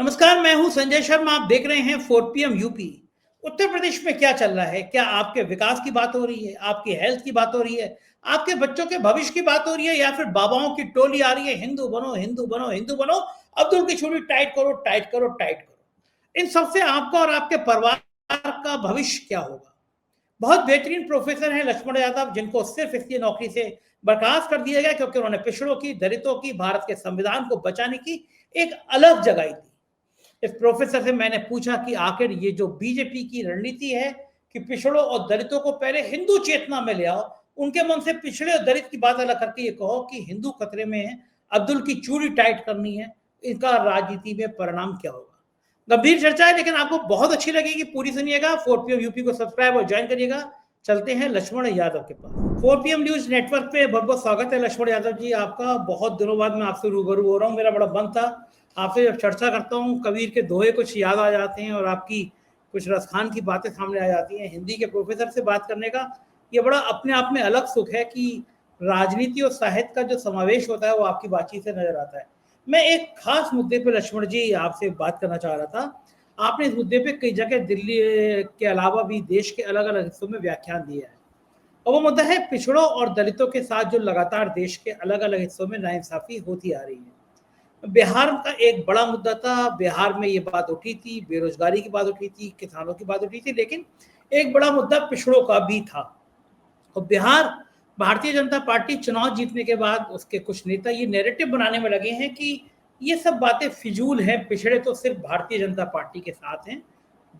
नमस्कार, मैं हूं संजय शर्मा। आप देख रहे हैं 4 पीएम यूपी। उत्तर प्रदेश में क्या चल रहा है? क्या आपके विकास की बात हो रही है, आपकी हेल्थ की बात हो रही है, आपके बच्चों के भविष्य की बात हो रही है, या फिर बाबाओं की टोली आ रही है, हिंदू बनो हिंदू बनो हिंदू बनो, अब्दुल की छुरी टाइट करो टाइट करो टाइट करो। इन सबसे आपका और आपके परिवार का भविष्य क्या होगा? बहुत बेहतरीन प्रोफेसर हैं लक्ष्मण यादव, जिनको सिर्फ इसलिए नौकरी से बर्खास्त कर दिया गया क्योंकि उन्होंने पिछड़ों की, दलितों की, भारत के संविधान को बचाने की एक अलग जगाई थी। इस प्रोफेसर से मैंने पूछा कि आखिर ये जो बीजेपी की रणनीति है कि पिछड़ों और दलितों को पहले हिंदू चेतना में ले आओ, उनके मन से पिछड़े और दलित की बात अलग करके ये कहो कि हिंदू खतरे में है, अब्दुल की चूड़ी टाइट करनी है, इनका राजनीति में परिणाम क्या होगा? गंभीर चर्चा है, लेकिन आपको बहुत अच्छी लगेगी। पूरी सुनिएगा। 4 पीएम यूपी को सब्सक्राइब और ज्वाइन करिएगा। चलते हैं लक्ष्मण यादव के पास। 4 पीएम न्यूज नेटवर्क पे बहुत बहुत स्वागत है लक्ष्मण यादव जी आपका। बहुत दिनों बाद मैं आपसे रूबरू हो रहा हूँ। मेरा बड़ा मन था आपसे जब चर्चा करता हूँ, कबीर के दोहे कुछ याद आ जाते हैं और आपकी कुछ रसखान की बातें सामने आ जाती हैं। हिंदी के प्रोफेसर से बात करने का ये बड़ा अपने आप में अलग सुख है कि राजनीति और साहित्य का जो समावेश होता है वो आपकी बातचीत से नजर आता है। मैं एक खास मुद्दे पे लक्ष्मण जी आपसे बात करना चाह रहा था। आपने इस मुद्दे पे कई जगह दिल्ली के अलावा भी देश के अलग अलग हिस्सों में व्याख्यान दिया है, और वो मुद्दा है पिछड़ों और दलितों के साथ जो लगातार देश के अलग अलग हिस्सों में नाइंसाफी होती आ रही है। बिहार का एक बड़ा मुद्दा था, बिहार में ये बात उठी थी, बेरोजगारी की बात उठी थी, किसानों की बात उठी थी, लेकिन एक बड़ा मुद्दा पिछड़ों का भी था। और बिहार भारतीय जनता पार्टी चुनाव जीतने के बाद उसके कुछ नेता ये नैरेटिव बनाने में लगे हैं कि ये सब बातें फिजूल हैं, पिछड़े तो सिर्फ भारतीय जनता पार्टी के साथ हैं,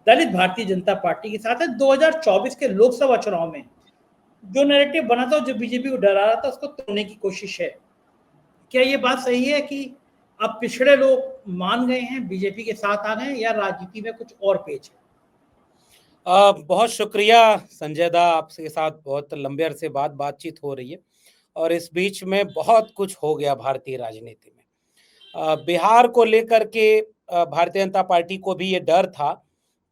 दलित भारतीय जनता पार्टी के साथ है। 2024 के लोकसभा चुनाव में जो नैरेटिव बना था, जो बीजेपी को डरा रहा था, उसको तोड़ने की कोशिश है। क्या ये बात सही है कि अब पिछड़े लोग मान गए हैं, बीजेपी के साथ आ गए हैं, या राजनीति में कुछ और पेच है? बहुत शुक्रिया संजय दा, आपके साथ बहुत लंबे अरसे बाद बातचीत हो रही है और इस बीच में बहुत कुछ हो गया भारतीय राजनीति में। बिहार को लेकर के भारतीय जनता पार्टी को भी ये डर था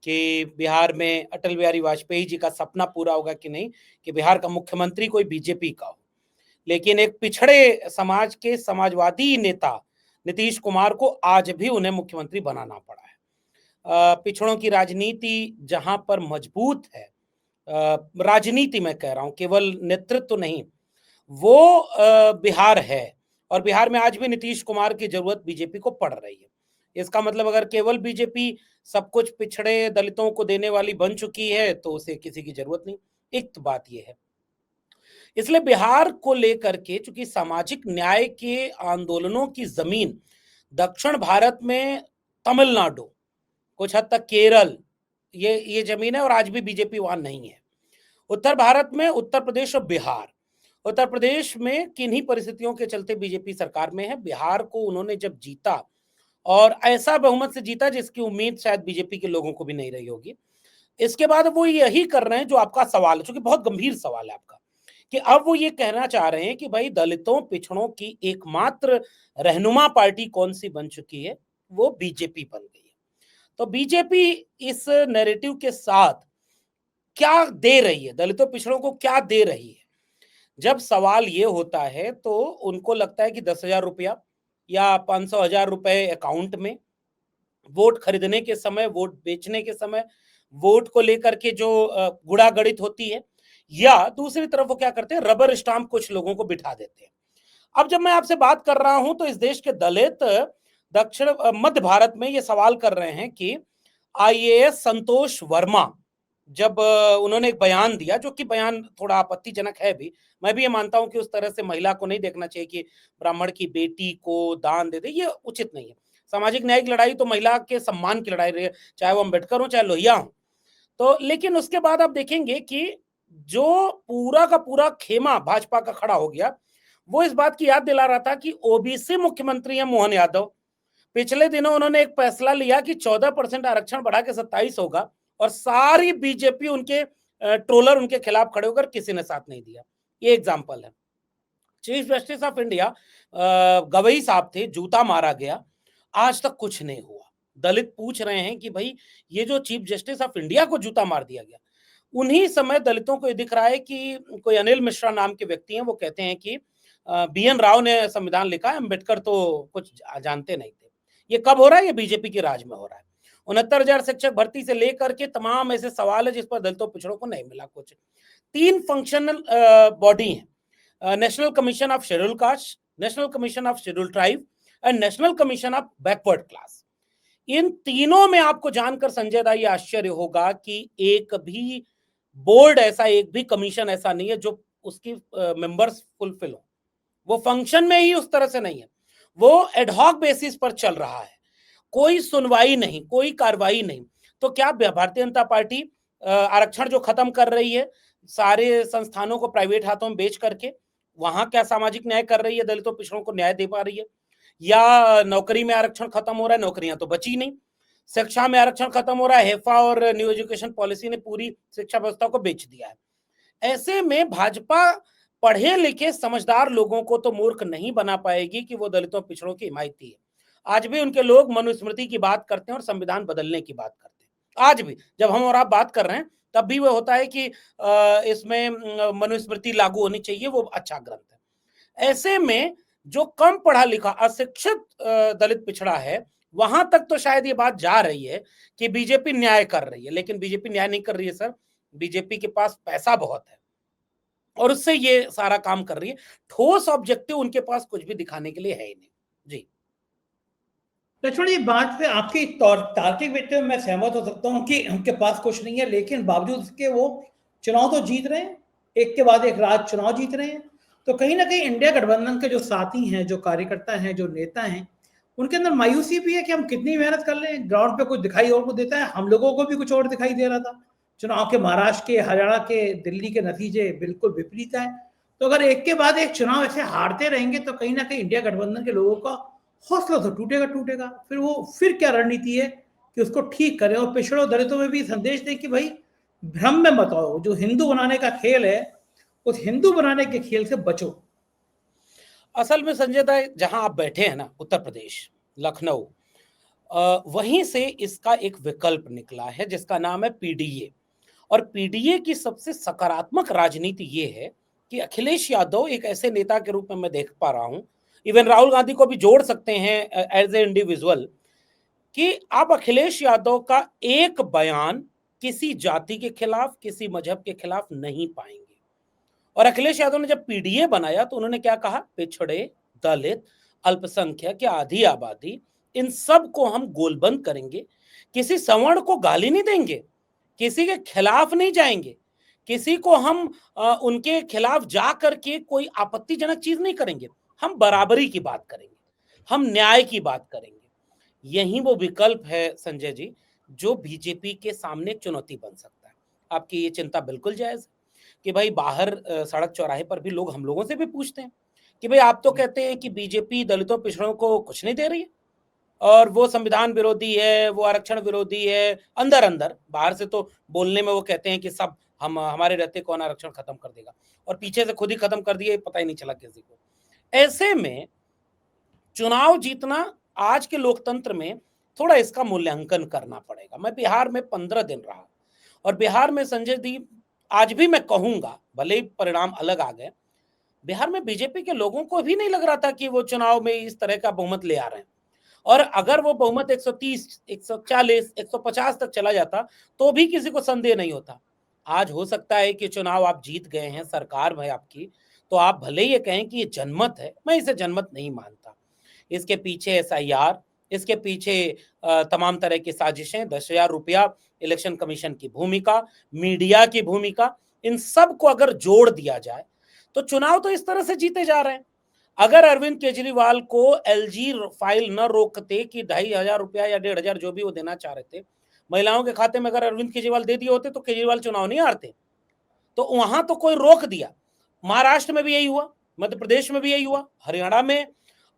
कि बिहार में अटल बिहारी वाजपेयी जी का सपना पूरा होगा कि नहीं, कि बिहार का मुख्यमंत्री कोई बीजेपी का हो। लेकिन एक पिछड़े समाज के समाजवादी नेता नीतीश कुमार को आज भी उन्हें मुख्यमंत्री बनाना पड़ा है। पिछड़ों की राजनीति जहां पर मजबूत है, राजनीति में कह रहा हूं, केवल नेतृत्व नहीं, वो बिहार है। और बिहार में आज भी नीतीश कुमार की जरूरत बीजेपी को पड़ रही है। इसका मतलब अगर केवल बीजेपी सब कुछ पिछड़े दलितों को देने वाली बन चुकी है तो उसे किसी की जरूरत नहीं। एक तो बात यह है, इसलिए बिहार को लेकर के चूंकि सामाजिक न्याय के आंदोलनों की जमीन दक्षिण भारत में तमिलनाडु, कुछ हद तक केरल, ये जमीन है और आज भी बीजेपी वहां नहीं है। उत्तर भारत में उत्तर प्रदेश और बिहार, उत्तर प्रदेश में किन्हीं परिस्थितियों के चलते बीजेपी सरकार में है। बिहार को उन्होंने जब जीता और ऐसा बहुमत से जीता जिसकी उम्मीद शायद बीजेपी के लोगों को भी नहीं रही होगी, इसके बाद वो यही कर रहे हैं जो आपका सवाल है, क्योंकि बहुत गंभीर सवाल है आपका, कि अब वो ये कहना चाह रहे हैं कि भाई दलितों पिछड़ों की एकमात्र रहनुमा पार्टी कौन सी बन चुकी है, वो बीजेपी बन गई है। तो बीजेपी इस नैरेटिव के साथ क्या दे रही है, दलितों पिछड़ों को क्या दे रही है? जब सवाल ये होता है तो उनको लगता है कि 10,000 रुपया या 500,000 रुपए अकाउंट में, वोट खरीदने के समय, वोट बेचने के समय, वोट को लेकर के जो गुड़ागड़ित होती है, या दूसरी तरफ वो क्या करते हैं, रबर स्टाम्प कुछ लोगों को बिठा देते हैं। अब जब मैं आपसे बात कर रहा हूं तो इस देश के दलित दक्षिण मध्य भारत में ये सवाल कर रहे हैं कि आईएएस संतोष वर्मा, जब उन्होंने एक बयान दिया, जो कि बयान थोड़ा आपत्तिजनक है भी, मैं भी ये मानता हूं कि उस तरह से महिला को नहीं देखना चाहिए कि ब्राह्मण की बेटी को दान दे दे, ये उचित नहीं है। सामाजिक न्याय की लड़ाई तो महिला के सम्मान की लड़ाई रही है, चाहे वो अम्बेडकर हो चाहे लोहिया हो। तो लेकिन उसके बाद आप देखेंगे कि जो पूरा का पूरा खेमा भाजपा का खड़ा हो गया, वो इस बात की याद दिला रहा था कि ओबीसी मुख्यमंत्री है मोहन यादव। पिछले दिनों उन्होंने एक फैसला लिया कि 14% आरक्षण बढ़ा के 27 होगा, और सारी बीजेपी उनके ट्रोलर उनके खिलाफ खड़े होकर किसी ने साथ नहीं दिया। ये एग्जाम्पल है। Chief justice of India Gavai साहब थे, जूता मारा गया, आज तक कुछ नहीं हुआ। दलित पूछ रहे हैं कि भाई ये जो चीफ जस्टिस ऑफ इंडिया को जूता मार दिया गया, उन्हीं समय दलितों को ये दिख रहा है कि कोई अनिल मिश्रा नाम के व्यक्ति हैं, वो कहते हैं कि बीएन राव ने संविधान लिखा है, अम्बेडकर तो कुछ जानते नहीं थे। ये कब हो रहा है? ये बीजेपी के राज में हो रहा है। 69,000 शिक्षक भर्ती से लेकर के तमाम ऐसे सवाल है जिस पर दलितों पिछड़ों को नहीं मिला कुछ। 3 फंक्शनल बॉडी है, national commission of schedule caste, national commission of schedule tribe and national commission of backward class. इन तीनों में आपको जानकर संजय दा ये आश्चर्य होगा कि एक भी बोर्ड ऐसा, एक भी कमीशन ऐसा नहीं है जो उसकी मेंबर्स फुलफिल हो। वो फंक्शन में ही उस तरह से नहीं है, वो एडहॉक बेसिस पर चल रहा है, कोई सुनवाई नहीं, कोई कार्रवाई नहीं। तो क्या भारतीय जनता पार्टी आरक्षण जो खत्म कर रही है सारे संस्थानों को प्राइवेट हाथों में बेच करके, वहां क्या सामाजिक न्याय कर रही है? दलितों पिछड़ों को न्याय दे पा रही है? या नौकरी में आरक्षण खत्म हो रहा है, नौकरियां तो बची नहीं। शिक्षा में आरक्षण खत्म हो रहा है, हेफा और न्यू एजुकेशन पॉलिसी ने पूरी शिक्षा व्यवस्था को बेच दिया है। ऐसे में भाजपा पढ़े लिखे समझदार लोगों को तो मूर्ख नहीं बना पाएगी कि वो दलितों पिछड़ों की हिमायती है। आज भी उनके लोग मनुस्मृति की बात करते हैं और संविधान बदलने की बात करते हैं। आज भी जब हम और आप बात कर रहे हैं तब भी वो होता है कि इसमें मनुस्मृति लागू होनी चाहिए, वो अच्छा ग्रंथ है। ऐसे में जो कम पढ़ा लिखा अशिक्षित दलित पिछड़ा है, वहां तक तो शायद ये बात जा रही है कि बीजेपी न्याय कर रही है, लेकिन बीजेपी न्याय नहीं कर रही है सर। बीजेपी के पास पैसा बहुत है और उससे ये सारा काम कर रही है। ठोस ऑब्जेक्टिव उनके पास कुछ भी दिखाने के लिए है ही नहीं। जी लक्ष्मण जी, बात पे आपकी तार्किक व्यक्ति में मैं सहमत हो सकता हूँ कि उनके पास कुछ नहीं है, लेकिन बावजूद इसके वो चुनाव तो जीत रहे हैं, एक के बाद एक राज चुनाव जीत रहे हैं। तो कहीं ना कहीं इंडिया गठबंधन के जो साथी हैं, जो कार्यकर्ता हैं, जो नेता हैं, उनके अंदर मायूसी भी है कि हम कितनी मेहनत कर लें, ग्राउंड पे कुछ दिखाई और को देता है। हम लोगों को भी कुछ और दिखाई दे रहा था। चुनाव के महाराष्ट्र के, हरियाणा के, दिल्ली के नतीजे बिल्कुल विपरीत है। तो अगर एक के बाद एक चुनाव ऐसे हारते रहेंगे तो कहीं ना कहीं इंडिया गठबंधन के लोगों का हौसला तो टूटेगा टूटेगा। फिर क्या रणनीति है कि उसको ठीक करें और पिछड़ों दलितों में भी संदेश दें कि भाई भ्रम में मत आओ, जो हिंदू बनाने का खेल है उस हिंदू बनाने के खेल से बचो। असल में संजय दा, जहां आप बैठे हैं ना, उत्तर प्रदेश, लखनऊ, वहीं से इसका एक विकल्प निकला है जिसका नाम है पीडीए। और पीडीए की सबसे सकारात्मक राजनीति ये है कि अखिलेश यादव एक ऐसे नेता के रूप में मैं देख पा रहा हूं, इवन राहुल गांधी को भी जोड़ सकते हैं एज ए इंडिविजुअल, कि आप अखिलेश यादव का एक बयान किसी जाति के खिलाफ, किसी मजहब के खिलाफ नहीं पाएंगे। और अखिलेश यादव ने जब पीडीए बनाया तो उन्होंने क्या कहा? पिछड़े, दलित, अल्पसंख्यक या आधी आबादी, इन सब को हम गोलबंद करेंगे, किसी सवर्ण को गाली नहीं देंगे, किसी के खिलाफ नहीं जाएंगे, किसी को हम उनके खिलाफ जा करके कोई आपत्तिजनक चीज नहीं करेंगे, हम बराबरी की बात करेंगे, हम न्याय की बात करेंगे। यही वो विकल्प है संजय जी जो बीजेपी के सामने चुनौती बन सकता है। आपकी ये चिंता बिल्कुल जायज है कि भाई बाहर सड़क चौराहे पर भी लोग हम लोगों से भी पूछते हैं कि भाई आप तो कहते हैं कि बीजेपी दलितों पिछड़ों को कुछ नहीं दे रही है और वो संविधान विरोधी है, वो आरक्षण विरोधी है। अंदर अंदर, बाहर से तो बोलने में वो कहते हैं कि सब हम हमारे रहते कौन आरक्षण खत्म कर देगा, और पीछे से खुद ही खत्म कर दिए, पता ही नहीं चला किसी को। ऐसे में चुनाव जीतना आज के लोकतंत्र में थोड़ा इसका मूल्यांकन करना पड़ेगा। मैं बिहार में 15 दिन रहा और बिहार में संजय दी, आज भी मैं कहूंगा, भले ही परिणाम अलग आ गए, बिहार में बीजेपी के लोगों को भी नहीं लग रहा था कि वो चुनाव में इस तरह का बहुमत ले आ रहे हैं। और अगर वो बहुमत 130, 140, 150 तक चला जाता तो भी किसी को संदेह नहीं होता। आज हो सकता है कि चुनाव आप जीत गए हैं, सरकार है आपकी, तो आप भले ही ये कहें कि ये जनमत है, मैं इसे जनमत नहीं मानता। इसके पीछे एसआईआर, इसके पीछे तमाम तरह की साजिशें, 10,000 रुपया, इलेक्शन कमीशन की भूमिका, मीडिया की भूमिका, इन सब को अगर जोड़ दिया जाए तो चुनाव तो इस तरह से जीते जा रहे हैं। अगर अरविंद केजरीवाल को एलजी फाइल न रोकते कि 2,500 रुपया या 1,500 जो भी वो देना चाह रहे थे महिलाओं के खाते में, अगर अरविंद केजरीवाल दे दिए होते तो केजरीवाल चुनाव नहीं हारते। तो वहां तो कोई रोक दिया। महाराष्ट्र में भी यही हुआ, मध्य प्रदेश में भी यही हुआ, हरियाणा में।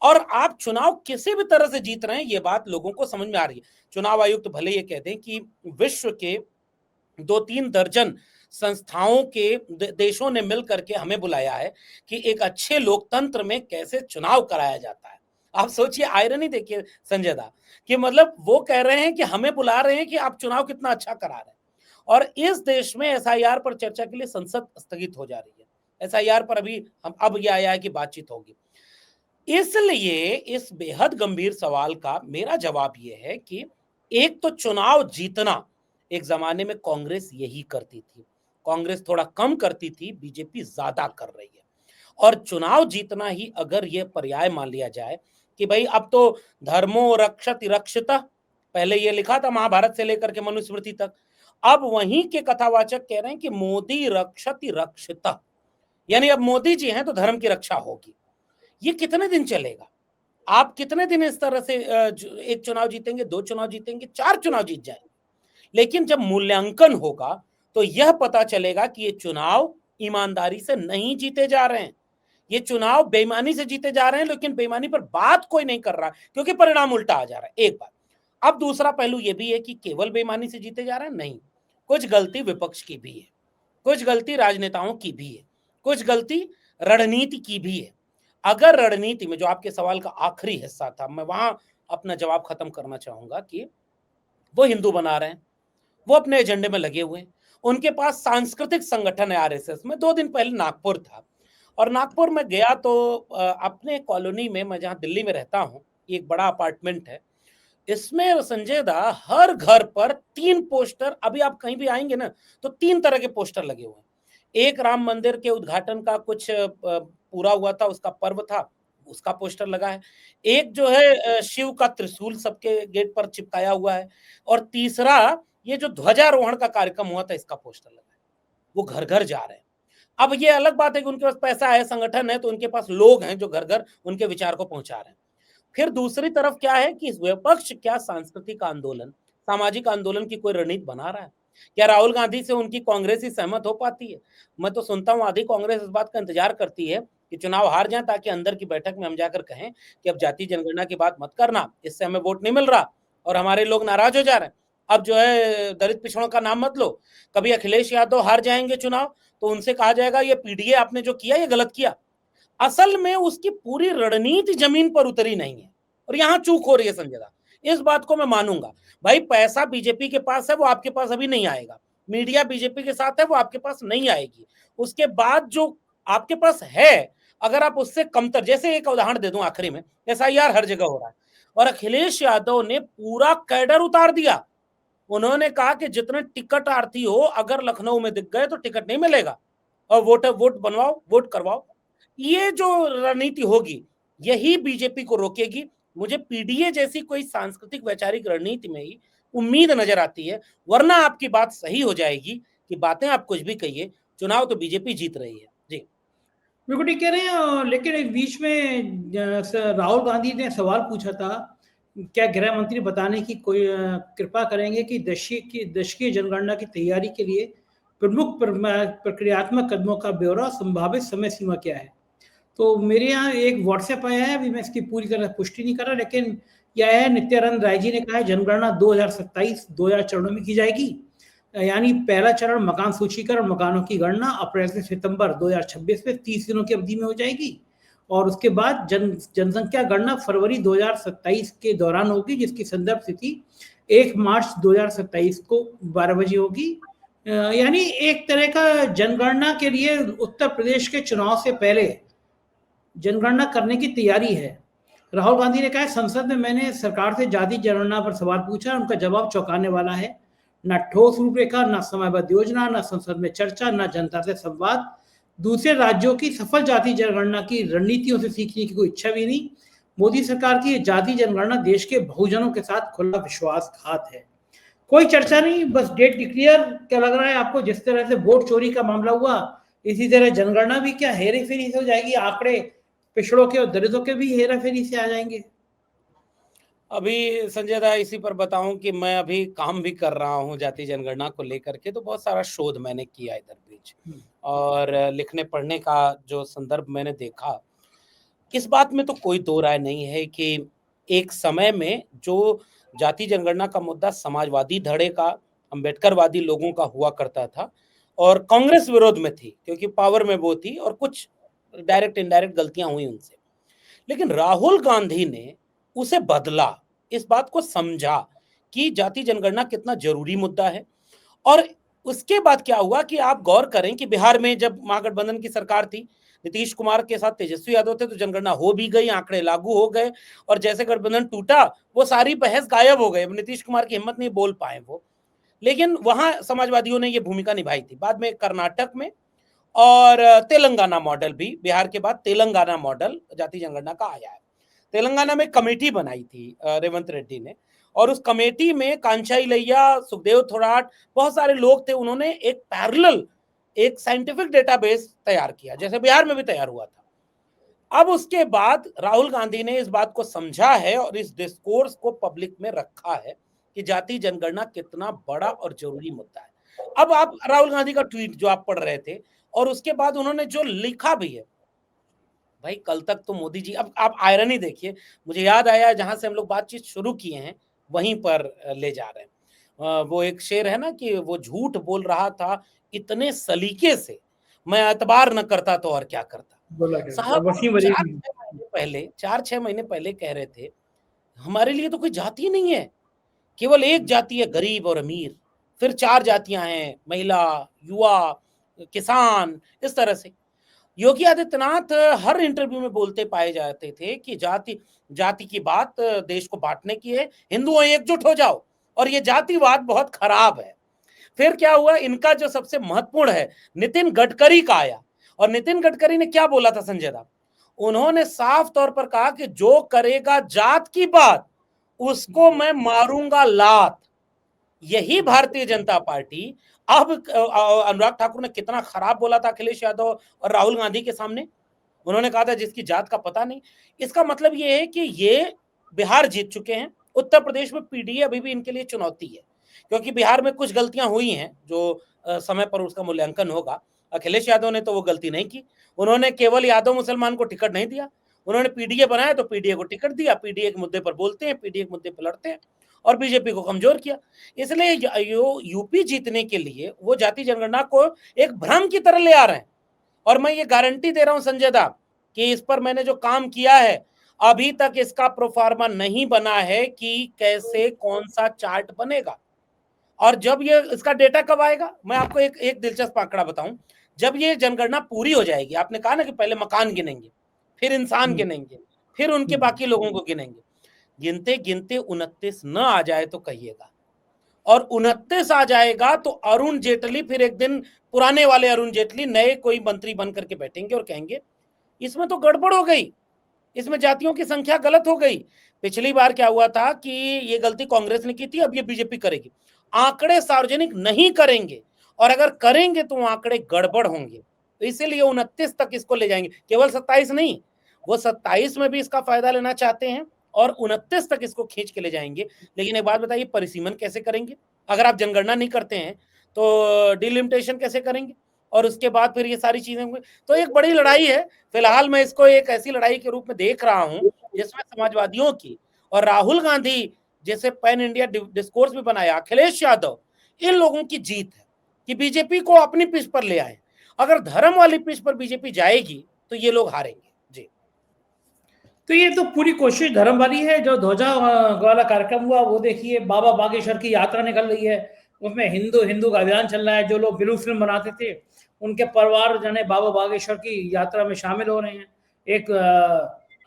और आप चुनाव किसी भी तरह से जीत रहे हैं, ये बात लोगों को समझ में आ रही है। चुनाव आयुक्त तो भले ये कहते हैं कि विश्व के 2-3 दर्जन संस्थाओं के देशों ने मिल करके हमें बुलाया है कि एक अच्छे लोकतंत्र में कैसे चुनाव कराया जाता है। आप सोचिए, आयरनी देखिए संजय दा, कि मतलब वो कह रहे हैं कि हमें बुला रहे हैं कि आप चुनाव कितना अच्छा करा रहे हैं। और इस देश में एसआईआर पर चर्चा के लिए संसद स्थगित हो जा रही है। एसआईआर पर अभी हम अब ये आया है कि बातचीत होगी। इसलिए इस बेहद गंभीर सवाल का मेरा जवाब यह है कि एक तो चुनाव जीतना, एक जमाने में कांग्रेस यही करती थी। कांग्रेस थोड़ा कम करती थी, बीजेपी ज्यादा कर रही है। और चुनाव जीतना ही अगर यह पर्याय मान लिया जाए कि भाई अब तो धर्मो रक्षति रक्षिता, पहले ये लिखा था महाभारत से लेकर के मनुस्मृति तक, अब वहीं के कथावाचक कह रहे हैं कि मोदी रक्षति रक्षिता, यानी अब मोदी जी हैं तो धर्म की रक्षा होगी। ये कितने दिन चलेगा? आप कितने दिन इस तरह से एक चुनाव जीतेंगे, 2 चुनाव जीतेंगे, 4 चुनाव जीत जाएंगे, लेकिन जब मूल्यांकन होगा तो यह पता चलेगा कि ये चुनाव ईमानदारी से नहीं जीते जा रहे हैं, ये चुनाव बेईमानी से जीते जा रहे हैं, लेकिन बेईमानी पर बात कोई नहीं कर रहा क्योंकि परिणाम उल्टा आ जा रहा है। एक बात। अब दूसरा पहलू यह भी है कि केवल बेईमानी से जीते जा रहे हैं, नहीं, कुछ गलती विपक्ष की भी है, कुछ गलती राजनेताओं की भी है, कुछ गलती रणनीति की भी है। अगर रणनीति में, जो आपके सवाल का आखिरी हिस्सा था, मैं वहां अपना जवाब खत्म करना चाहूंगा कि वो हिंदू बना रहे हैं, वो अपने एजेंडे में लगे हुए हैं, उनके पास सांस्कृतिक संगठन है आरएसएस में। 2 दिन पहले नागपुर था और नागपुर में गया तो अपने कॉलोनी में, मैं जहां दिल्ली में रहता हूं, एक बड़ा अपार्टमेंट है, इसमें संजय दा हर घर पर 3 पोस्टर, अभी आप कहीं भी आएंगे ना तो 3 तरह के पोस्टर लगे हुए हैं। एक राम मंदिर के उद्घाटन का कुछ पूरा हुआ था, उसका पर्व था, उसका पोस्टर लगा है। एक जो है शिव का त्रिशूल सबके गेट पर चिपकाया हुआ है, और तीसरा ये जो ध्वजारोहण का कार्यक्रम हुआ था, इसका पोस्टर लगा है। वो घर घर जा रहे हैं। अब ये अलग बात है कि उनके पास पैसा है, संगठन है, तो उनके पास लोग हैं जो घर घर उनके विचार को पहुंचा रहे हैं। फिर दूसरी तरफ क्या है कि विपक्ष क्या सांस्कृतिक आंदोलन, सामाजिक आंदोलन की कोई रणनीति बना रहा है? क्या राहुल गांधी से उनकी कांग्रेस ही सहमत हो पाती है? मैं तो सुनता हूं आधी कांग्रेस इस बात का इंतजार करती है कि चुनाव हार जाए ताकि अंदर की बैठक में हम जाकर कहें कि अब जाति जनगणना की बात मत करना, इससे हमें वोट नहीं मिल रहा और हमारे लोग नाराज हो जा रहे हैं। अब जो है दलित पिछड़ों का नाम मत लो। कभी अखिलेश यादव हार जाएंगे चुनाव तो उनसे कहा जाएगा ये पीडीए आपने जो किया ये गलत किया। असल में उसकी पूरी रणनीति जमीन पर उतरी नहीं है और यहां चूक हो रही है संजय दा। इस बात को मैं मानूंगा। भाई पैसा बीजेपी के पास है, वो आपके पास अभी नहीं आएगा। मीडिया बीजेपी के साथ है, वो आपके पास नहीं आएगी। उसके बाद जो आपके पास है, अगर आप उससे कमतर, जैसे एक उदाहरण दे दूं आखिरी में, एसआईआर हर जगह हो रहा है और अखिलेश यादव ने पूरा कैडर उतार दिया। उन्होंने कहा कि जितने टिकट आरती हो, अगर लखनऊ में दिख गए तो टिकट नहीं मिलेगा और वोट बनवाओ, वोट करवाओ। ये जो रणनीति होगी यही बीजेपी को रोकेगी। मुझे पीडीए जैसी कोई सांस्कृतिक वैचारिक रणनीति में ही उम्मीद नजर आती है, वरना आपकी बात सही हो जाएगी कि बातें आप कुछ भी कहिए, चुनाव तो बीजेपी जीत रही है। जी बिल्कुल ठीक कह रहे हैं। लेकिन एक बीच में राहुल गांधी ने सवाल पूछा था, क्या गृह मंत्री बताने की कोई कृपा करेंगे कि दशकीय जनगणना की तैयारी के लिए प्रमुख प्रक्रियात्मक कदमों का ब्यौरा, संभावित समय सीमा क्या है? तो मेरे यहाँ एक व्हाट्सएप आया है, अभी मैं इसकी पूरी तरह पुष्टि नहीं कर रहा, लेकिन यह है, नित्यानंद राय जी ने कहा है जनगणना 2027 2000 चरणों में की जाएगी। यानी पहला चरण मकान सूचीकरण, मकानों की गणना अप्रैल से सितंबर 2026 में 30 दिनों की अवधि में हो जाएगी और उसके बाद जनसंख्या गणना फरवरी 2027 के दौरान होगी, जिसकी संदर्भ तिथि 1 मार्च 2027 को 12 बजे होगी। यानी एक तरह का जनगणना के लिए उत्तर प्रदेश के चुनाव से पहले जनगणना करने की तैयारी है। राहुल गांधी ने कहा, संसद में मैंने सरकार से जाति जनगणना पर सवाल पूछा, उनका जवाब चौंकाने वाला है। न ठोस रूपरेखा, न समयबद्ध योजना, न संसद में चर्चा, न जनता से संवाद। दूसरे राज्यों की सफल जाति जनगणना की रणनीतियों से सीखने की कोई इच्छा भी नहीं। मोदी सरकार की जाति जनगणना देश के बहुजनों के साथ खुला विश्वासघात है। कोई चर्चा नहीं, बस डेट डिक्लेयर। क्या लग रहा है आपको, जिस तरह से वोट चोरी का मामला हुआ, इसी तरह जनगणना भी क्या हेरे फेरी से हो जाएगी? आंकड़े पिछड़ों के और दलितों के भी हेरा फेरी से आ जाएंगे। अभी संजय दा इसी पर बताऊं कि मैं अभी काम भी कर रहा हूं जाति जनगणना को लेकर के, तो बहुत सारा शोध मैंने किया इधर बीच और लिखने पढ़ने का जो संदर्भ मैंने देखा, इस बात में तो कोई दो राय नहीं है कि एक समय में जो जाति जनगणना का मुद्दा समाजवादी धड़े का, अंबेडकरवादी लोगों का हुआ करता था और कांग्रेस विरोध में थी क्योंकि पावर में वो थी और कुछ डायरेक्ट इनडायरेक्ट गलतियां हुई उनसे, लेकिन राहुल गांधी ने उसे बदला, इस बात को समझा कि जाति जनगणना कितना जरूरी मुद्दा है। और उसके बाद क्या हुआ कि आप गौर करें कि बिहार में जब महागठबंधन की सरकार थी, नीतीश कुमार के साथ तेजस्वी यादव थे तो जनगणना हो भी गई, आंकड़े लागू हो गए, और जैसे गठबंधन टूटा वो सारी बहस गायब हो गई। अब नीतीश कुमार की हिम्मत नहीं बोल पाए वो, लेकिन वहां समाजवादियों ने ये भूमिका निभाई थी। बाद में कर्नाटक में और तेलंगाना मॉडल भी, बिहार के बाद तेलंगाना मॉडल जाति जनगणना का आया है। तेलंगाना में कमेटी बनाई थी रेवंत रेड्डी ने, और उस कमेटी में कांचा इलैया, सुखदेव थोराट, बहुत सारे लोग थे। उन्होंने एक पैरेलल, एक साइंटिफिक डेटाबेस तैयार किया, जैसे बिहार में भी तैयार हुआ था। अब उसके बाद राहुल गांधी ने इस बात को समझा है और इस डिस्कोर्स को पब्लिक में रखा है कि जाति जनगणना कितना बड़ा और जरूरी मुद्दा है। अब आप राहुल गांधी का ट्वीट जो आप पढ़ रहे थे, और उसके बाद उन्होंने जो लिखा भी है, भाई कल तक तो मोदी जी, अब आप आयरनी देखिए, मुझे याद आया जहां से हम लोग बातचीत शुरू किए हैं वहीं पर ले जा रहे हैं। वो एक शेर है ना कि वो झूठ बोल रहा था इतने सलीके से, मैं एतबार न करता तो और क्या करता। बोला क्या साहब वसीम अली की। 4-6 महीने पहले कह रहे थे हमारे लिए तो कोई जाति नहीं है, केवल एक जाति है गरीब और अमीर, फिर 4 जातियां हैं, महिला, युवा, किसान, इस तरह से। योगी आदित्यनाथ हर इंटरव्यू में बोलते पाए जाते थे कि जाति जाति की बात देश को बांटने की है, हिंदुओं एकजुट हो जाओ, और ये जातिवाद बहुत खराब है। फिर क्या हुआ, इनका जो सबसे महत्वपूर्ण है, नितिन गडकरी का आया, और नितिन गडकरी ने क्या बोला था संजय दा, उन्होंने साफ तौर पर कहा कि जो करेगा जात की बात उसको मैं मारूंगा लात। यही भारतीय जनता पार्टी अब अनुराग ठाकुर ने कितना खराब बोला था अखिलेश यादव और राहुल गांधी के सामने, उन्होंने कहा था जिसकी जात का पता नहीं। इसका मतलब ये है कि ये बिहार जीत चुके हैं, उत्तर प्रदेश में पीडीए अभी भी इनके लिए चुनौती है, क्योंकि बिहार में कुछ गलतियां हुई हैं जो समय पर उसका मूल्यांकन होगा। अखिलेश यादव ने तो वो गलती नहीं की, उन्होंने केवल यादव मुसलमान को टिकट नहीं दिया, उन्होंने पीडीए बनाया तो पीडीए को टिकट दिया, पीडीए के मुद्दे पर बोलते हैं, पीडीए के मुद्दे पर लड़ते हैं, और बीजेपी को कमजोर किया। इसलिए यूपी जीतने के लिए वो जाति जनगणना को एक भ्रम की तरह ले आ रहे हैं, और मैं ये गारंटी दे रहा हूं संजय दा कि इस पर मैंने जो काम किया है, अभी तक इसका प्रोफार्मा नहीं बना है कि कैसे कौन सा चार्ट बनेगा, और जब ये इसका डेटा कब आएगा, मैं आपको एक दिलचस्प आंकड़ा बताऊं। जब ये जनगणना पूरी हो जाएगी, आपने कहा ना कि पहले मकान गिनेंगे, फिर इंसान गिनेंगे, फिर उनके बाकी लोगों को गिनेंगे, गिनते गिनते 29 न आ जाए तो कहिएगा, और 29 आ जाएगा तो अरुण जेटली फिर एक दिन पुराने वाले अरुण जेटली नए कोई मंत्री बन करके बैठेंगे और कहेंगे इसमें तो गड़बड़ हो गई, इसमें जातियों की संख्या गलत हो गई। पिछली बार क्या हुआ था कि ये गलती कांग्रेस ने की थी, अब ये बीजेपी करेगी। आंकड़े सार्वजनिक नहीं करेंगे, और अगर करेंगे तो आंकड़े गड़बड़ होंगे, तो इसीलिए 29 तक इसको ले जाएंगे, केवल 27 नहीं, वो 27 में भी इसका फायदा लेना चाहते हैं और 29 तक इसको खींच के ले जाएंगे। लेकिन एक बात बताइए, परिसीमन कैसे करेंगे? अगर आप जनगणना नहीं करते हैं तो डिलिमिटेशन कैसे करेंगे, और उसके बाद फिर ये सारी चीजें होंगी। तो एक बड़ी लड़ाई है। फिलहाल मैं इसको एक ऐसी लड़ाई के रूप में देख रहा हूं जिसमें समाजवादियों की और राहुल गांधी जैसे पैन इंडिया डिस्कोर्स भी बनाया, अखिलेश यादव, इन लोगों की जीत है कि बीजेपी को अपनी पिच पर ले आए। अगर धर्म वाली पिच पर बीजेपी जाएगी तो ये लोग हारेंगे। जी, तो ये तो पूरी कोशिश धर्म वाली है। जो ध्वजा वाला कार्यक्रम हुआ वो देखिए, बाबा बागेश्वर की यात्रा निकल रही है, उसमें हिंदू हिंदू का अभियान चल रहा है। जो लोग ब्लू फिल्म बनाते थे उनके परिवार जने बाबा बागेश्वर की यात्रा में शामिल हो रहे हैं। एक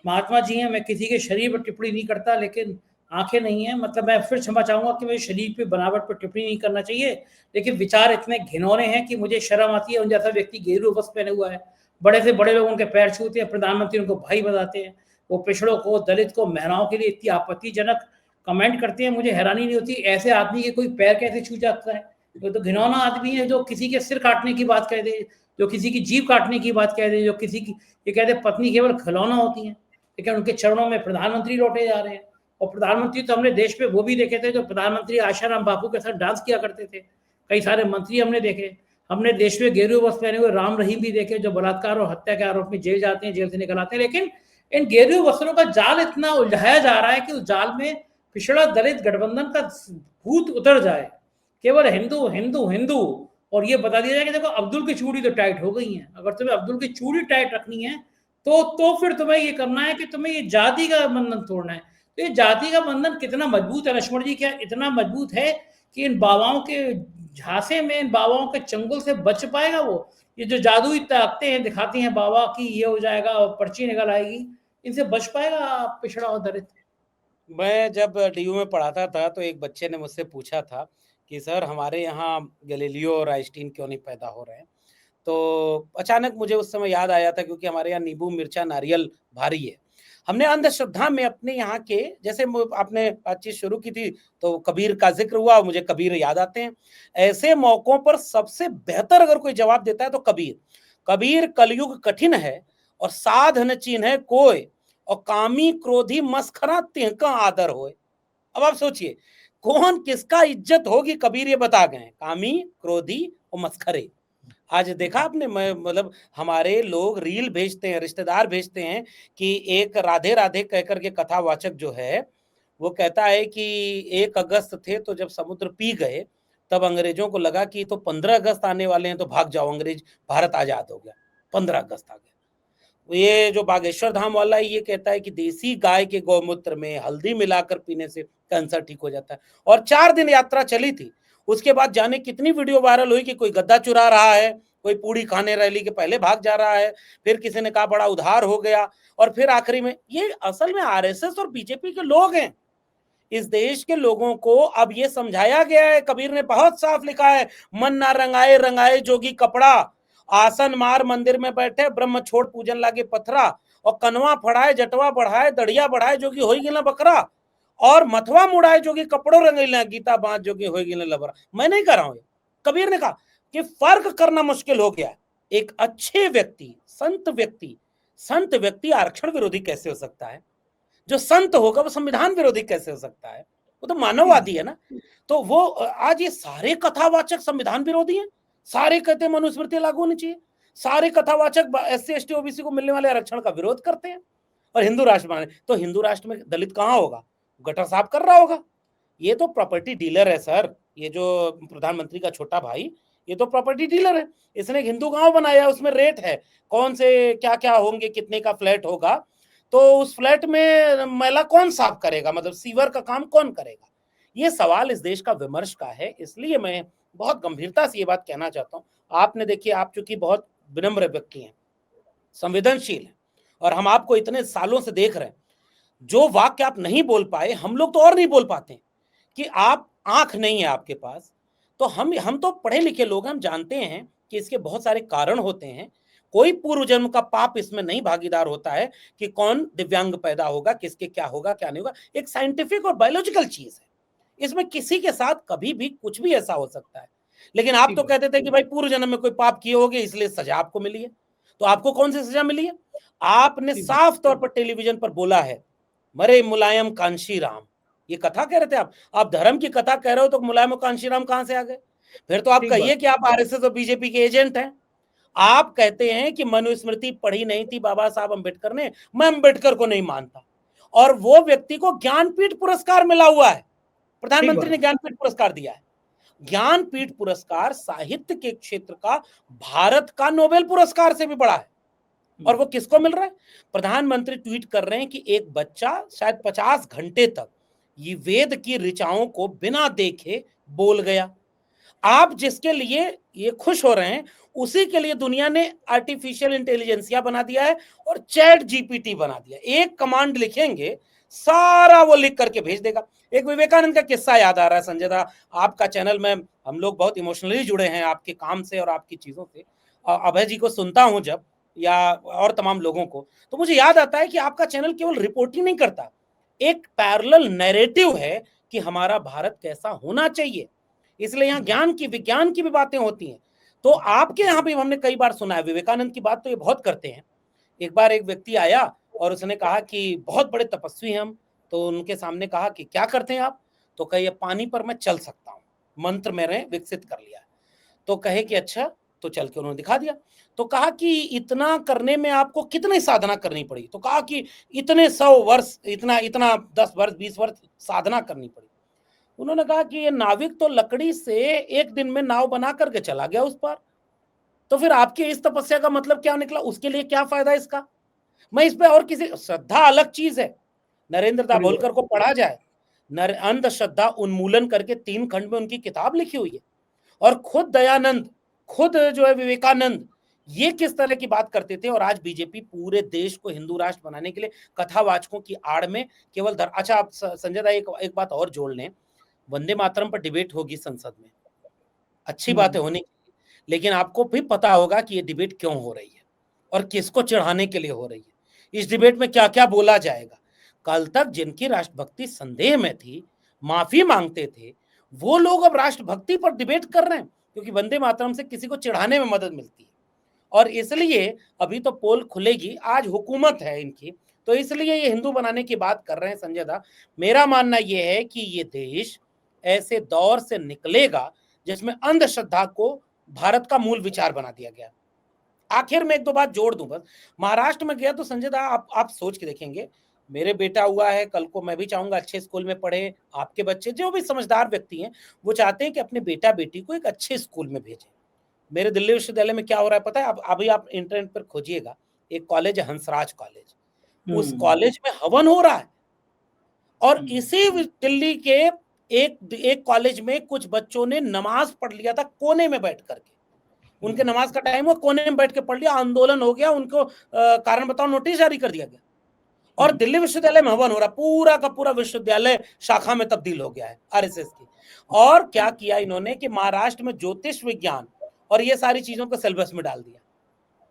महात्मा जी हैं, मैं किसी के शरीर पर टिप्पणी नहीं करता, लेकिन आंखें नहीं है, मतलब मैं फिर क्षमा चाहूंगा कि मेरे शरीर पे बनावट पर टिप्पणी नहीं करना चाहिए, लेकिन विचार इतने घिनौने हैं कि मुझे शर्म आती है। उन जैसा व्यक्ति गेरू वस्त्र पहने हुआ है, बड़े से बड़े लोग उनके पैर छूते हैं, प्रधानमंत्री उनको भाई बताते हैं, वो पिछड़ों को, दलित को, महिलाओं के लिए इतनी आपत्तिजनक कमेंट करते हैं। मुझे हैरानी नहीं होती ऐसे आदमी के कोई पैर कैसे छू जाता है। वो तो घिनौना आदमी है जो किसी के सिर काटने की बात कह दे, जो किसी की जीभ काटने की बात कह दे, जो किसी की ये कह दे पत्नी केवल खिलौना होती है, लेकिन उनके चरणों में प्रधानमंत्री लौटे जा रहे हैं। और प्रधानमंत्री तो हमने देश में वो भी देखे थे जो प्रधानमंत्री आशाराम बापू के साथ डांस किया करते थे। कई सारे मंत्री हमने देखे। हमने देश में गेरू वस्त्र पहने हुए राम रहीम भी देखे जो बलात्कार और हत्या के आरोप में जेल जाते हैं, जेल से निकल आते हैं। लेकिन इन गेरू वस्त्रों का जाल इतना उलझाया जा रहा है कि उस जाल में पिछड़ा दलित गठबंधन का भूत उतर जाए। केवल हिंदू हिंदू हिंदू, और ये बता दिया जाए कि देखो अब्दुल की चूड़ी तो टाइट हो गई है, अगर तुम्हें अब्दुल की चूड़ी टाइट रखनी है तो फिर तुम्हें ये करना है कि तुम्हें ये जाति का बंधन तोड़ना है। तो ये जाति का बंधन कितना मजबूत है लक्ष्मण जी, क्या इतना मजबूत है कि इन बाबाओं के झांसे में, इन बाबाओं के चंगुल से बच पाएगा वो? ये जो जादुई ताकतें हैं दिखाती हैं बाबा की ये हो जाएगा और पर्ची निकल आएगी, इनसे बच पाएगा पिछड़ा और दलित? मैं जब डीयू में पढ़ाता था तो एक बच्चे ने मुझसे पूछा था कि सर हमारे यहाँ गैलीलियो और आइंस्टीन क्यों नहीं पैदा हो रहे हैं? तो अचानक मुझे उस समय याद आया था क्योंकि हमारे यहाँ नींबू, मिर्चा, नारियल भारी है। हमने अंधश्रद्धा में अपने यहाँ के जैसे आपने बातचीत शुरू की थी तो कबीर का ज़िक्र हुआ और मुझे कबीर याद आते हैं। ऐसे मौकों पर सबसे बेहतर अगर कोई जवाब देता है तो कबीर। कबीर कलयुग कठिन है और साध न चिन्है कोय और कामी क्रोधी मस्खरा तिनका आदर होए। अब आप सोचिए कौन किसका इज्जत होगी कबीर ये बता गए। कामी, क्रोधी और मस्खरे। आज देखा आपने मतलब हमारे लोग रील भेजते हैं, रिश्तेदार भेजते हैं कि एक राधे राधे कह करके कथावाचक जो है वो कहता है कि 1 अगस्त थे तो जब समुद्र पी गए तब अंग्रेजों को लगा कि तो 15 अगस्त आने वाले हैं तो भाग जाओ, अंग्रेज भारत आजाद हो गया। 15 अगस्त आ गया। ये जो बागेश्वर धाम वाला है ये कहता है कि देसी गाय के गौमूत्र में हल्दी मिलाकर पीने से कैंसर ठीक हो जाता है। और 4 दिन यात्रा चली थी। उसके बाद जाने कितनी वीडियो वायरल हुई कि कोई गद्दा चुरा रहा है, कोई पूड़ी खाने रैली के पहले भाग जा रहा है, फिर किसी ने कहा बड़ा उधार हो गया और फिर आखिरी में ये असल में आरएसएस और बीजेपी के लोग हैं। इस देश के लोगों को अब ये समझाया गया है, कबीर ने बहुत साफ लिखा है, मन ना रंगाए रंगाए जोगी कपड़ा, आसन मार मंदिर में बैठे ब्रह्म छोड़ पूजन लागे पथरा, और कनवा फड़ाए जटवा बढ़ाए दड़िया बढ़ाए जोगी होई गिला बकरा, और मथवा मुड़ाए जोगी कपड़ों रंगीला गीता बांध जोगी होई गिला लबरा। मैं नहीं कर रहा हूं, कबीर ने कहा कि फर्क करना मुश्किल हो गया। एक अच्छे व्यक्ति, संत व्यक्ति आरक्षण विरोधी कैसे हो सकता है? जो संत होगा वो संविधान विरोधी कैसे हो सकता है? वो तो मानववादी है ना। तो वो आज ये सारे कथावाचक संविधान विरोधी हैं। सारे कहते हैं मनुस्मृति लागू होनी चाहिए। सारे कथावाचक एससी एसटी ओबीसी को मिलने वाले आरक्षण का विरोध करते हैं और हिंदू राष्ट्र माने। तो हिंदू राष्ट्र में दलित कहां होगा? गटर साफ कर रहा होगा। ये तो प्रॉपर्टी डीलर है सर। ये जो प्रधानमंत्री का छोटा भाई ये तो प्रॉपर्टी डीलर है। इसने एक हिंदू गांव बनाया, उसमें रेट है कौन से क्या क्या होंगे, कितने का फ्लैट होगा। तो उस फ्लैट में मैला कौन साफ करेगा, मतलब सीवर का काम कौन करेगा? ये सवाल इस देश का विमर्श का है। इसलिए मैं बहुत गंभीरता से ये बात कहना चाहता हूं। आपने देखिए, आप चूंकि बहुत विनम्र व्यक्ति हैं, संवेदनशील हैं, और हम आपको इतने सालों से देख रहे हैं, जो वाक्य आप नहीं बोल पाए हम लोग तो और नहीं बोल पाते कि आप आंख नहीं है आपके पास। तो हम तो पढ़े लिखे लोग, हम जानते हैं कि इसके बहुत सारे कारण होते हैं। कोई पूर्व जन्म का पाप इसमें नहीं भागीदार होता है कि कौन दिव्यांग पैदा होगा, किसके क्या होगा क्या नहीं होगा। एक साइंटिफिक और बायोलॉजिकल चीज है, इसमें किसी के साथ कभी भी कुछ भी ऐसा हो सकता है। लेकिन आप तो कहते थे कि भाई पूर्व जन्म में कोई पाप किए होंगे इसलिए सजा आपको मिली है। तो आपको कौन सी सजा मिली है? आपने साफ तौर पर टेलीविजन पर बोला है, मरे मुलायम कांशी राम। ये कथा कह रहे थे आप धर्म की कथा कह रहे हो तो मुलायम और कांशी राम कहां से आ गए? फिर तो आप कहिए कि आप आरएसएस और बीजेपी के एजेंट हैं। आप कहते हैं कि मनुस्मृति पढ़ी नहीं थी बाबा साहब अम्बेडकर ने। मैं अम्बेडकर को नहीं मानता। और वो व्यक्ति को ज्ञानपीठ पुरस्कार मिला हुआ है, प्रधानमंत्री ने ज्ञानपीठ पुरस्कार दिया है। ज्ञानपीठ पुरस्कार साहित्य के क्षेत्र का भारत का नोबेल पुरस्कार से भी बड़ा है। और वो किसको मिल रहा है? प्रधानमंत्री ट्वीट कर रहे हैं कि एक बच्चा शायद 50 घंटे तक ये वेद की ऋचाओं को बिना देखे बोल गया। आप जिसके लिए ये खुश हो रहे हैं उसी के लिए दुनिया ने आर्टिफिशियल इंटेलिजेंसिया बना दिया है और चैट जीपीटी बना दिया। एक कमांड लिखेंगे सारा वो लिख करके भेज देगा। एक विवेकानंद का किस्सा याद आ रहा है संजय दा, आपका चैनल में हम लोग बहुत इमोशनली जुड़े हैं आपके काम से और आपकी चीजों से। अभय जी को सुनता हूं जब, या और तमाम लोगों को, तो मुझे याद आता है कि आपका चैनल केवल रिपोर्टिंग नहीं करता, एक पैरेलल नैरेटिव है कि हमारा भारत कैसा होना चाहिए। इसलिए यहाँ ज्ञान की, विज्ञान की भी बातें होती हैं। तो आपके यहाँ भी हमने कई बार सुना है, विवेकानंद की बात तो ये बहुत करते हैं। एक बार एक व्यक्ति आया और उसने कहा कि बहुत बड़े तपस्वी हैं हम। तो उनके सामने कहा कि क्या करते हैं आप? तो कहे पानी पर मैं चल सकता हूँ, मंत्र मैंने विकसित कर लिया। तो कहे कि अच्छा, तो चल के उन्होंने दिखा दिया। तो कहा कि इतना करने में आपको कितनी साधना करनी पड़ी? तो कहा कि इतने 100 वर्ष, इतना इतना 10 वर्ष 20 वर्ष साधना करनी पड़ी। उन्होंने कहा कि ये नाविक तो लकड़ी से एक दिन में नाव बना करके चला गया उस पर। तो फिर आपकी इस तपस्या का मतलब क्या निकला? उसके लिए क्या फायदा इसका? मैं इस पे और किसी, श्रद्धा अलग चीज है। नरेंद्र दाभोलकर को पढ़ा जाए, अंधश्रद्धा उन्मूलन करके 3 खंड में उनकी किताब लिखी हुई है। और खुद दयानंद, खुद जो है विवेकानंद, ये किस तरह की बात करते थे, और आज बीजेपी पूरे देश को हिंदू राष्ट्र बनाने के लिए कथावाचकों की आड़ में केवल अच्छा, आप संजय दा एक बात और जोड़ लें, वंदे मातरम पर डिबेट होगी संसद में, अच्छी बात है होने की, लेकिन आपको भी पता होगा कि ये डिबेट क्यों हो रही है और किसको चढ़ाने के लिए हो रही है, इस डिबेट में क्या क्या बोला जाएगा। कल तक जिनकी राष्ट्रभक्ति संदेह में थी, माफी मांगते थे, वो लोग अब राष्ट्रभक्ति पर डिबेट कर रहे हैं, क्योंकि वंदे मातरम से किसी को चिढ़ाने में मदद मिलती है। और इसलिए अभी तो पोल खुलेगी, आज हुकूमत है इनकी, तो इसलिए ये हिंदू बनाने की बात कर रहे हैं संजय दा। मेरा मानना ये है कि ये देश ऐसे दौर से निकलेगा जिसमें अंधश्रद्धा को भारत का मूल विचार बना दिया गया। आखिर में एक दो बात जोड़ दूं बस, महाराष्ट्र में गया तो संजय दा आप सोच के देखेंगे, मेरे बेटा हुआ है, कल को मैं भी चाहूंगा अच्छे स्कूल में पढ़े, आपके बच्चे जो भी समझदार व्यक्ति हैं वो चाहते हैं कि अपने बेटा बेटी को एक अच्छे स्कूल में भेजें। मेरे दिल्ली विश्वविद्यालय में क्या हो रहा है पता है, अब अभी आप इंटरनेट पर खोजिएगा, एक कॉलेज है हंसराज कॉलेज, उस कॉलेज में हवन हो रहा है, और इसी दिल्ली के एक कॉलेज में कुछ बच्चों ने नमाज पढ़ लिया था कोने में बैठ करके, उनके नमाज का टाइम हुआ, कोने में बैठ के पढ़ लिया, आंदोलन हो गया, उनको कारण बताओ नोटिस जारी कर दिया गया, और दिल्ली विश्वविद्यालय में हवन हो रहा, पूरा का पूरा विश्वविद्यालय शाखा में तब्दील हो गया है आरएसएस की। और क्या किया इन्होंने कि महाराष्ट्र में ज्योतिष विज्ञान और ये सारी चीजों को सिलेबस में डाल दिया।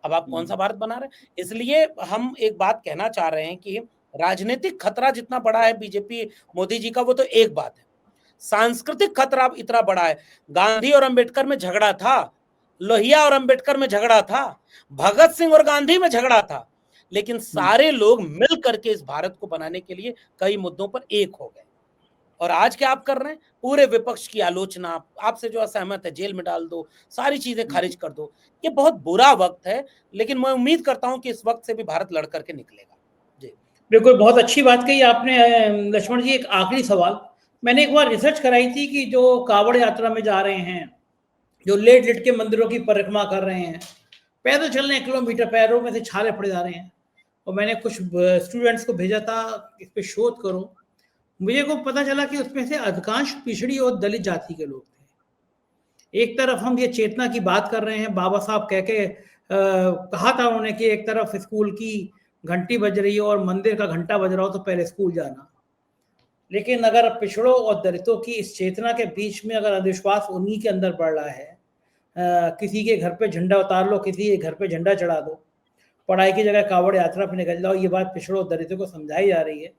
अब आप कौन सा भारत बना रहे हैं? इसलिए हम एक बात कहना चाह रहे हैं कि राजनीतिक खतरा जितना बड़ा है बीजेपी मोदी जी का, वो तो एक बात है, सांस्कृतिक खतरा इतना बड़ा है। गांधी और अंबेडकर में झगड़ा था, लोहिया और अंबेडकर में झगड़ा था, भगत सिंह और गांधी में झगड़ा था, लेकिन सारे लोग मिल करके इस भारत को बनाने के लिए कई मुद्दों पर एक हो गए। और आज क्या आप कर रहे हैं? पूरे विपक्ष की आलोचना, आपसे जो असहमत है जेल में डाल दो, सारी चीजें खारिज कर दो। ये बहुत बुरा वक्त है, लेकिन मैं उम्मीद करता हूं कि इस वक्त से भी भारत लड़ करके निकलेगा। जी बिल्कुल, बहुत अच्छी बात कही आपने लक्ष्मण जी। एक आखिरी सवाल, मैंने एक बार रिसर्च कराई थी कि जो कावड़ यात्रा में जा रहे हैं, जो लेट लेट के मंदिरों की परिक्रमा कर रहे हैं, पैदल चल रहे हैं किलोमीटर, पैरों में से छाले पड़े जा रहे हैं, और मैंने कुछ स्टूडेंट्स को भेजा था इस पे शोध करो, मुझे को पता चला कि उसमें से अधिकांश पिछड़ी और दलित जाति के लोग थे। एक तरफ हम ये चेतना की बात कर रहे हैं, बाबा साहब कह के कहा था उन्होंने कि एक तरफ स्कूल की घंटी बज रही हो और मंदिर का घंटा बज रहा हो तो पहले स्कूल जाना, लेकिन अगर पिछड़ों और दलितों की इस चेतना के बीच में अगर अंधविश्वास उन्हीं के अंदर बढ़ रहा है, किसी के घर पे झंडा उतार लो, किसी के घर पे झंडा चढ़ा दो, पढ़ाई की जगह कावड़ यात्रा पे निकल जाओ, ये बात पिछड़ों दलितों को समझाई जा रही है,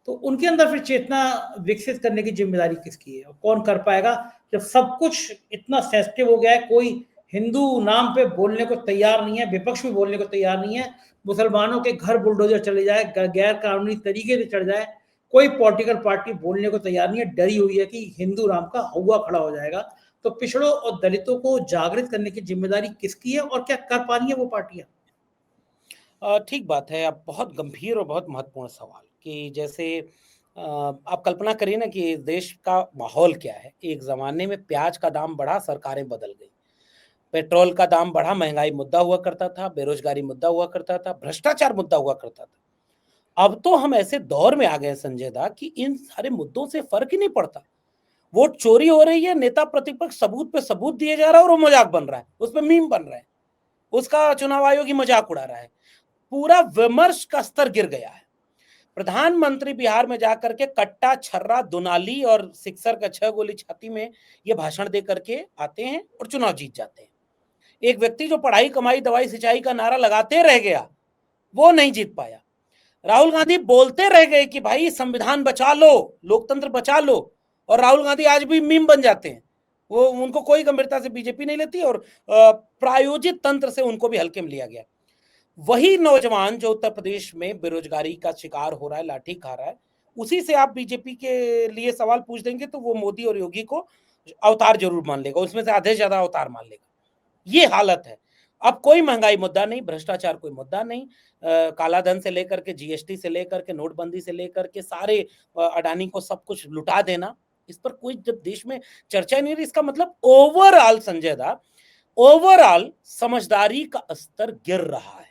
तो उनके अंदर फिर चेतना विकसित करने की जिम्मेदारी किसकी है? कौन कर पाएगा जब सब कुछ इतना सेंसिटिव हो गया है? कोई हिंदू नाम पे बोलने को तैयार नहीं है, विपक्ष भी बोलने को तैयार नहीं है, मुसलमानों के घर बुलडोजर चले जाए, गैर कानूनी तरीके से चढ़ जाए, कोई पॉलिटिकल पार्टी बोलने को तैयार नहीं है, डरी हुई है कि हिंदू नाम का हौवा खड़ा हो जाएगा। तो पिछड़ों और दलितों को जागृत करने की जिम्मेदारी किसकी है और क्या कर पा रही है वो पार्टियां? ठीक बात है। अब बहुत गंभीर और बहुत महत्वपूर्ण सवाल कि जैसे आप कल्पना करिए ना कि देश का माहौल क्या है। एक ज़माने में प्याज का दाम बढ़ा, सरकारें बदल गई, पेट्रोल का दाम बढ़ा, महंगाई मुद्दा हुआ करता था, बेरोजगारी मुद्दा हुआ करता था, भ्रष्टाचार मुद्दा हुआ करता था। अब तो हम ऐसे दौर में आ गए संजय दा कि इन सारे मुद्दों से फर्क ही नहीं पड़ता। वोट चोरी हो रही है, नेता प्रतिपक्ष सबूत पे सबूत दिए जा रहा है और वो मजाक बन रहा है, उस पर मीम बन रहा है, उसका चुनाव आयोग ही मजाक उड़ा रहा है। पूरा विमर्श का स्तर गिर गया है। प्रधानमंत्री बिहार में जाकर के कट्टा, छर्रा, दुनाली और सिक्सर का 6 गोली छाती में ये भाषण दे करके आते हैं और चुनाव जीत जाते हैं। एक व्यक्ति जो पढ़ाई, कमाई, दवाई, सिंचाई का नारा लगाते रह गया, वो नहीं जीत पाया। राहुल गांधी बोलते रह गए कि भाई संविधान बचा लो, लोकतंत्र बचा लो, और राहुल गांधी आज भी मीम बन जाते हैं। वो उनको कोई गंभीरता से बीजेपी नहीं लेती और प्रायोजित तंत्र से उनको भी हल्के में लिया गया। वही नौजवान जो उत्तर प्रदेश में बेरोजगारी का शिकार हो रहा है, लाठी खा रहा है, उसी से आप बीजेपी के लिए सवाल पूछ देंगे तो वो मोदी और योगी को अवतार जरूर मान लेगा, उसमें से आधे से ज्यादा अवतार मान लेगा। ये हालत है। अब कोई महंगाई मुद्दा नहीं, भ्रष्टाचार कोई मुद्दा नहीं, काला धन से लेकर के जीएसटी से लेकर के नोटबंदी से लेकर के सारे अडानी को सब कुछ लुटा देना, इस पर कोई जब देश में चर्चा नहीं रही, इसका मतलब ओवरऑल संजय दा, ओवरऑल समझदारी का स्तर गिर रहा है।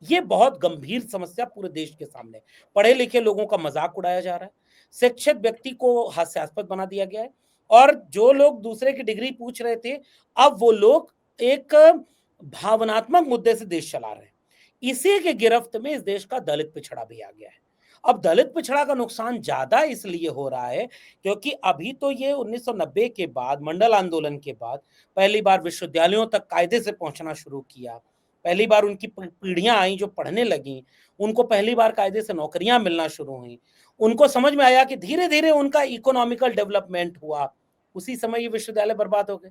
ये बहुत गंभीर समस्या पूरे देश के सामने। पढ़े लिखे लोगों का मजाक उड़ाया जा रहा है, शिक्षित व्यक्ति को हास्यास्पद बना दिया गया है, और जो लोग दूसरे की डिग्री पूछ रहे थे, अब वो लोग एक भावनात्मक मुद्दे से देश चला रहे हैं। इसी के गिरफ्त में इस देश का दलित पिछड़ा भी आ गया है। अब दलित पिछड़ा का नुकसान ज्यादा इसलिए हो रहा है क्योंकि अभी तो ये 1990 के बाद, मंडल आंदोलन के बाद पहली बार विश्वविद्यालयों तक कायदे से पहुंचना शुरू किया। पहली बार उनकी पीढ़ियां आई जो पढ़ने लगी, उनको पहली बार कायदे से नौकरियां मिलना शुरू हुई। उनको समझ में आया कि धीरे धीरे उनका इकोनॉमिकल डेवलपमेंट हुआ। उसी समय ये विश्वविद्यालय बर्बाद हो गए।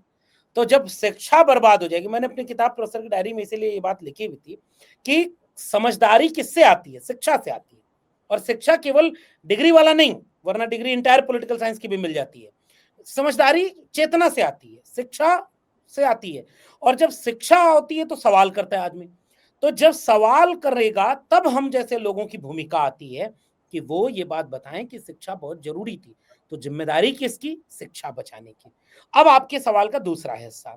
तो जब शिक्षा बर्बाद हो जाएगी, मैंने अपनी किताब प्रोफेसर की डायरी में इसीलिए ये बात लिखी हुई थी कि समझदारी किससे आती है? शिक्षा से आती है। और शिक्षा केवल डिग्री वाला नहीं, वरना डिग्री इंटायर पॉलिटिकल साइंस की भी मिल जाती है। समझदारी चेतना से आती है, शिक्षा से आती है। और जब शिक्षा होती है तो सवाल करता है आदमी। तो जब सवाल करेगा तब हम जैसे लोगों की भूमिका आती है कि वो ये बात बताएं कि शिक्षा बहुत जरूरी थी। तो जिम्मेदारी किसकी? शिक्षा बचाने की। अब आपके सवाल का दूसरा हिस्सा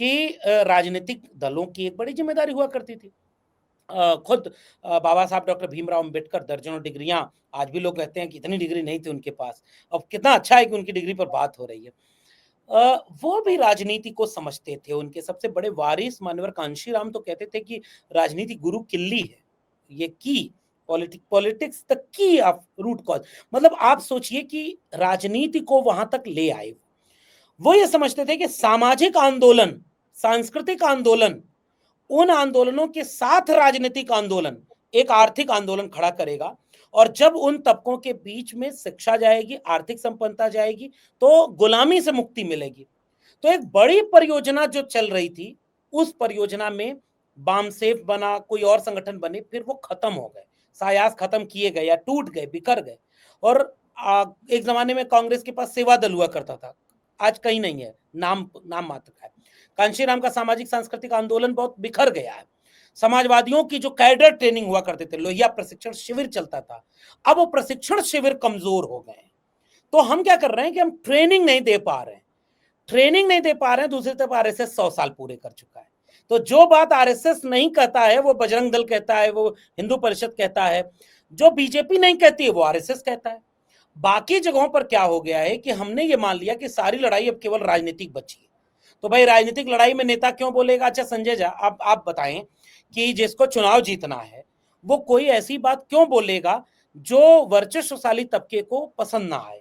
कि राजनीतिक दलों की एक बड़ी जिम्मेदारी हुआ करती थी। खुद बाबा साहब डॉक्टर भीमराव अंबेडकर दर्जनों डिग्रियां, आज भी लोग कहते हैं कि इतनी डिग्री नहीं थी उनके पास। अब कितना अच्छा है कि उनकी डिग्री पर बात हो रही है। वो भी राजनीति को समझते थे। उनके सबसे बड़े वारिस मान्यवर कांशीराम तो कहते थे कि राजनीति गुरु किल्ली है, ये key politics the key of root cause. मतलब आप सोचिए कि राजनीति को वहां तक ले आए। वो ये समझते थे कि सामाजिक आंदोलन, सांस्कृतिक आंदोलन, उन आंदोलनों के साथ राजनीतिक आंदोलन एक आर्थिक आंदोलन खड़ा करेगा। और जब उन तबकों के बीच में शिक्षा जाएगी, आर्थिक संपन्नता जाएगी, तो गुलामी से मुक्ति मिलेगी। तो एक बड़ी परियोजना जो चल रही थी, उस परियोजना में बामसेफ बना, कोई और संगठन बने, फिर वो खत्म हो गए, सायास खत्म किए गए या टूट गए, बिखर गए। और एक जमाने में कांग्रेस के पास सेवा दल हुआ करता था, आज कहीं नहीं है, नाम मात्र का है। कांशीराम का सामाजिक सांस्कृतिक आंदोलन बहुत बिखर गया है। समाजवादियों की जो कैडर ट्रेनिंग हुआ करते थे, लोहिया प्रशिक्षण शिविर चलता था, अब वो प्रशिक्षण शिविर कमजोर हो गए। तो हम क्या कर रहे हैं कि हम ट्रेनिंग नहीं दे पा रहे हैं। दूसरी तरफ आरएसएस 100 साल पूरे कर चुका है। तो जो बात आरएसएस नहीं कहता है वो बजरंग दल कहता है, वो हिंदू परिषद कहता है। जो बीजेपी नहीं कहती है वो आरएसएस कहता है। बाकी जगहों पर क्या हो गया है कि हमने ये मान लिया कि सारी लड़ाई अब केवल राजनीतिक बची है। तो भाई राजनीतिक लड़ाई में नेता क्यों बोलेगा? अच्छा संजय झा, आप बताएं कि जिसको चुनाव जीतना है वो कोई ऐसी बात क्यों बोलेगा जो वर्चस्वशाली तबके को पसंद ना आए?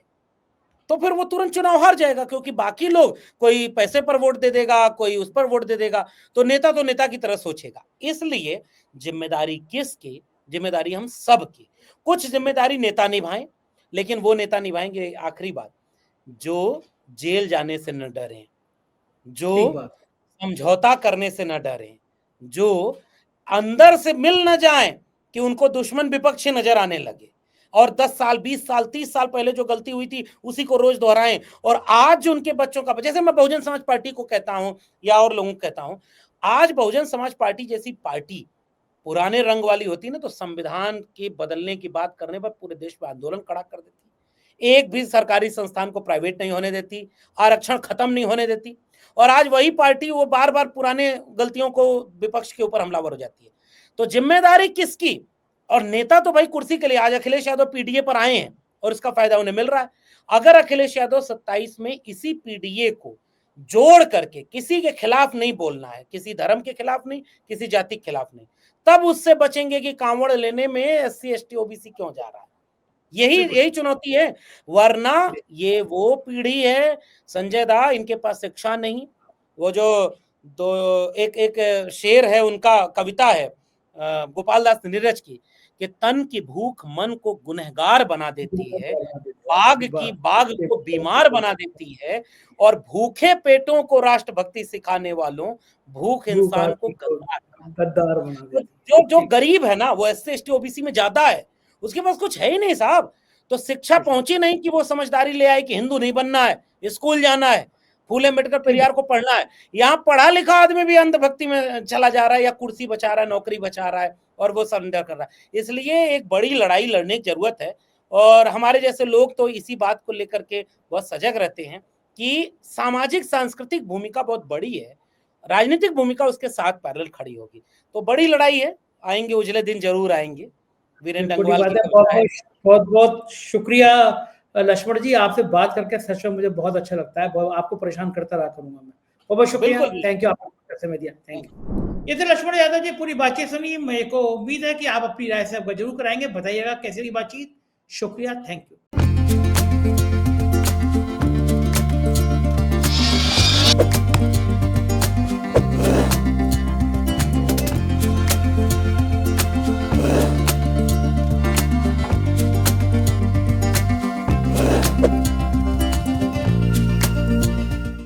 तो फिर वो तुरंत चुनाव हार जाएगा, क्योंकि बाकी लोग, कोई पैसे पर वोट दे देगा, कोई उस पर वोट दे देगा। तो नेता की तरह सोचेगा। इसलिए जिम्मेदारी किसकी? जिम्मेदारी हम सब की। कुछ जिम्मेदारी नेता निभाएं, लेकिन वो नेता निभाएंगे, आखिरी बात, जो जेल जाने से न डरें, ठीक जो बात। समझौता करने से न डरें, जो अंदर से मिल न जाएं कि उनको दुश्मन विपक्षी नजर आने लगे, और 10 साल 20 साल 30 साल पहले जो गलती हुई थी उसी को रोज दोहराएं। और आज जो उनके बच्चों का, जैसे मैं बहुजन समाज पार्टी को कहता हूं या और लोगों को कहता हूं, आज बहुजन समाज पार्टी जैसी पार्टी पुराने रंग वाली होती ना, तो संविधान के बदलने की बात करने पर पूरे देश में आंदोलन खड़ा कर देती, एक भी सरकारी संस्थान को प्राइवेट नहीं होने देती, आरक्षण खत्म नहीं होने देती। और आज वही पार्टी वो बार बार पुराने गलतियों को विपक्ष के ऊपर हमलावर हो जाती है। तो जिम्मेदारी किसकी? और नेता तो भाई कुर्सी के लिए, आज अखिलेश यादव पीडीए पर आए हैं और इसका फायदा उन्हें मिल रहा है। अगर अखिलेश यादव 27 में इसी पीडीए को जोड़ करके किसी के खिलाफ नहीं बोलना है, किसी धर्म के खिलाफ नहीं, किसी जाति के खिलाफ नहीं, तब उससे बचेंगे कि कांवड़ लेने में एससी एसटी ओबीसी क्यों जा रहा है। यही चुनौती है। वरना ये वो पीढ़ी है संजय दा, इनके पास शिक्षा नहीं। वो जो दो एक शेर है उनका, कविता है गोपाल दास नीरज की, कि तन की भूख मन को गुनहगार बना देती है, बाघ की बाघ को बीमार बना देती है, और भूखे पेटों को राष्ट्रभक्ति सिखाने वालों भूख इंसान को गद्दार बना देती है। जो गरीब है ना, वो एससी एसटी ओबीसी में ज्यादा है, उसके पास कुछ है ही नहीं साहब। तो शिक्षा पहुंची नहीं कि वो समझदारी ले आए कि हिंदू नहीं बनना है, स्कूल जाना है, फूले अम्बेडकर पेरियार को पढ़ना है। यहाँ पढ़ा लिखा आदमी भी अंधभक्ति में चला जा रहा है, या कुर्सी बचा रहा है, नौकरी बचा रहा है, और वो सरेंडर कर रहा है। इसलिए एक बड़ी लड़ाई लड़ने की जरूरत है। और हमारे जैसे लोग तो इसी बात को लेकर के बहुत सजग रहते हैं कि सामाजिक सांस्कृतिक भूमिका बहुत बड़ी है, राजनीतिक भूमिका उसके साथ पैरेलल खड़ी होगी। तो बड़ी लड़ाई है, आएंगे उजले दिन, जरूर आएंगे। वीरेंद्र अंगवाल की कविता है। बहुत बहुत शुक्रिया लक्ष्मण जी, आपसे बात करके सच में मुझे बहुत अच्छा लगता है। आपको परेशान करता रहा करूंगा मैं। बहुत शुक्रिया, थैंक यू। समय दिया। Thank you. ये थे लक्ष्मण यादव जी, पूरी बातचीत सुनी। मेरे को उम्मीद है कि आप अपनी राय से अवगत जरूर कराएंगे। बताइएगा कैसी रही बातचीत। शुक्रिया, थैंक यू।